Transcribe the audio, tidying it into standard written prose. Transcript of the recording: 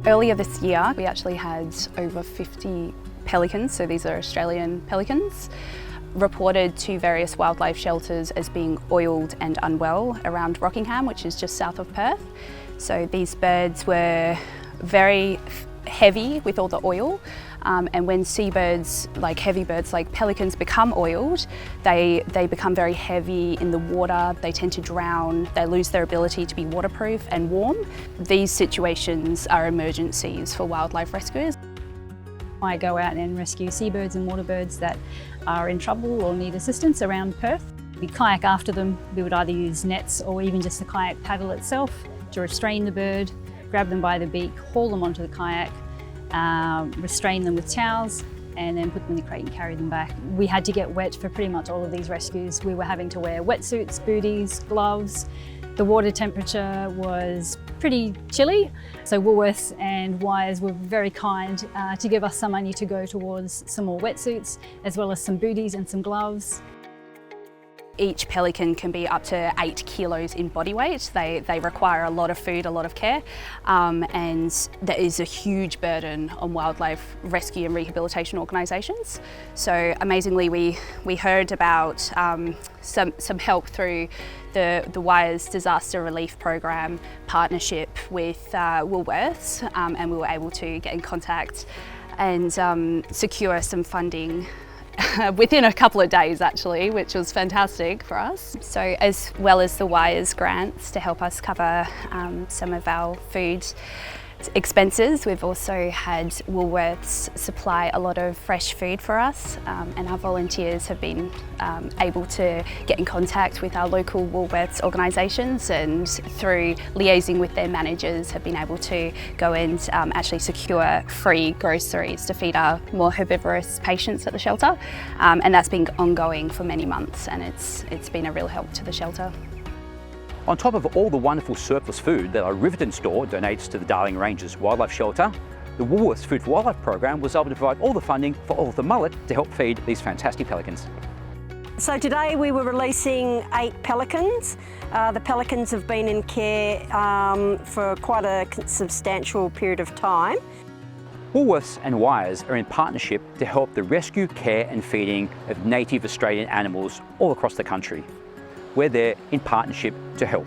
Earlier this year, we actually had over 50 pelicans, so these are Australian pelicans, reported to various wildlife shelters as being oiled and unwell around Rockingham, which is just south of Perth. So these birds were very heavy with all the oil, and when seabirds, like heavy birds like pelicans, become oiled, they become very heavy in the water, they tend to drown, they lose their ability to be waterproof and warm. These situations are emergencies for wildlife rescuers. I go out and rescue seabirds and water birds that are in trouble or need assistance around Perth. We kayak after them. We would either use nets or even just the kayak paddle itself to restrain the bird, grab them by the beak, haul them onto the kayak, restrain them with towels, and then put them in the crate and carry them back. We had to get wet for pretty much all of these rescues. We were having to wear wetsuits, booties, gloves. The water temperature was pretty chilly, so Woolworths and Wires were very kind to give us some money to go towards some more wetsuits, as well as some booties and some gloves. Each pelican can be up to 8 kilos in body weight. They require a lot of food, a lot of care, and that is a huge burden on wildlife rescue and rehabilitation organisations. So amazingly, we heard about some help through the Wires Disaster Relief Program partnership with Woolworths, and we were able to get in contact and secure some funding within a couple of days actually, which was fantastic for us. So as well as the Wires grants to help us cover some of our food expenses, we've also had Woolworths supply a lot of fresh food for us, and our volunteers have been able to get in contact with our local Woolworths organisations, and through liaising with their managers have been able to go and actually secure free groceries to feed our more herbivorous patients at the shelter, and that's been ongoing for many months, and it's been a real help to the shelter. On top of all the wonderful surplus food that our Riverton store donates to the Darling Ranges Wildlife Shelter, the Woolworths Food for Wildlife program was able to provide all the funding for all of the mullet to help feed these fantastic pelicans. So today we were releasing 8 pelicans. The pelicans have been in care for quite a substantial period of time. Woolworths and Wires are in partnership to help the rescue, care and feeding of native Australian animals all across the country. We're there in partnership to help.